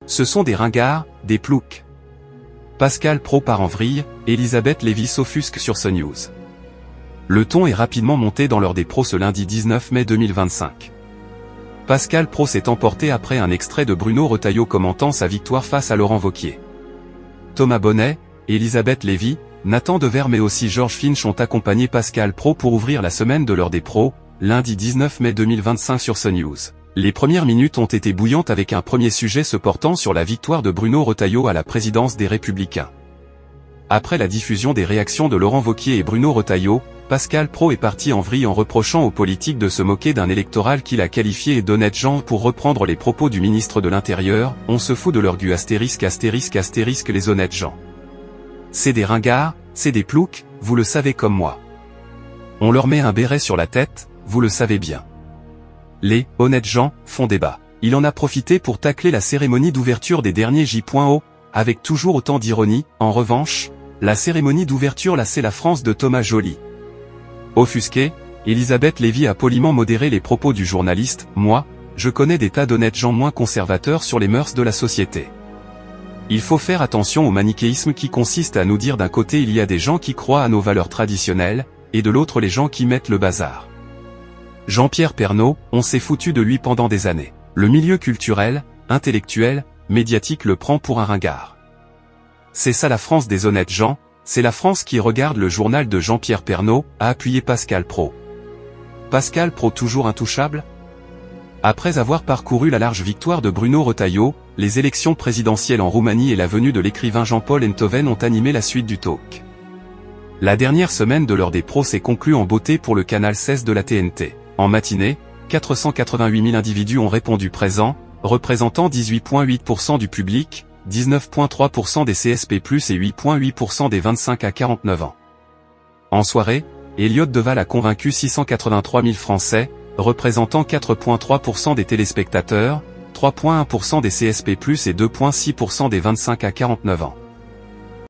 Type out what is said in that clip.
Ce sont des ringards, des ploucs. Pascal Praud part en vrille, Elisabeth Lévy s'offusque sur CNews. Le ton est rapidement monté dans l'heure des pros ce lundi 19 mai 2025. Pascal Praud s'est emporté après un extrait de Bruno Retailleau commentant sa victoire face à Laurent Wauquiez. Thomas Bonnet, Elisabeth Lévy, Nathan Dever mais aussi Georges Finch ont accompagné Pascal Praud pour ouvrir la semaine de l'heure des pros, lundi 19 mai 2025 sur CNews. Les premières minutes ont été bouillantes avec un premier sujet se portant sur la victoire de Bruno Retailleau à la présidence des Républicains. Après la diffusion des réactions de Laurent Wauquiez et Bruno Retailleau, Pascal Praud est parti en vrille en reprochant aux politiques de se moquer d'un électoral qu'il a qualifié d'honnête gens pour reprendre les propos du ministre de l'Intérieur, on se fout de leur gueule *** les honnêtes gens. C'est des ringards, c'est des ploucs, vous le savez comme moi. On leur met un béret sur la tête, vous le savez bien. Les « honnêtes gens » font débat. Il en a profité pour tacler la cérémonie d'ouverture des derniers J.O, avec toujours autant d'ironie. En revanche, la cérémonie d'ouverture là c'est la France de Thomas Joly. Offusquée, Elisabeth Lévy a poliment modéré les propos du journaliste. « Moi, je connais des tas d'honnêtes gens moins conservateurs sur les mœurs de la société. Il faut faire attention au manichéisme qui consiste à nous dire d'un côté il y a des gens qui croient à nos valeurs traditionnelles, et de l'autre les gens qui mettent le bazar. » Jean-Pierre Pernaut, on s'est foutu de lui pendant des années. Le milieu culturel, intellectuel, médiatique le prend pour un ringard. C'est ça la France des honnêtes gens, c'est la France qui regarde le journal de Jean-Pierre Pernaut, a appuyé Pascal Praud. Pascal Praud toujours intouchable? Après avoir parcouru la large victoire de Bruno Retailleau, les élections présidentielles en Roumanie et la venue de l'écrivain Jean-Paul Enthoven ont animé la suite du talk. La dernière semaine de l'heure des pros s'est conclue en beauté pour le canal 16 de la TNT. En matinée, 488 000 individus ont répondu présents, représentant 18,8% du public, 19,3% des CSP+, et 8,8% des 25 à 49 ans. En soirée, Elliott Deval a convaincu 683 000 Français, représentant 4,3% des téléspectateurs, 3,1% des CSP+, et 2,6% des 25 à 49 ans.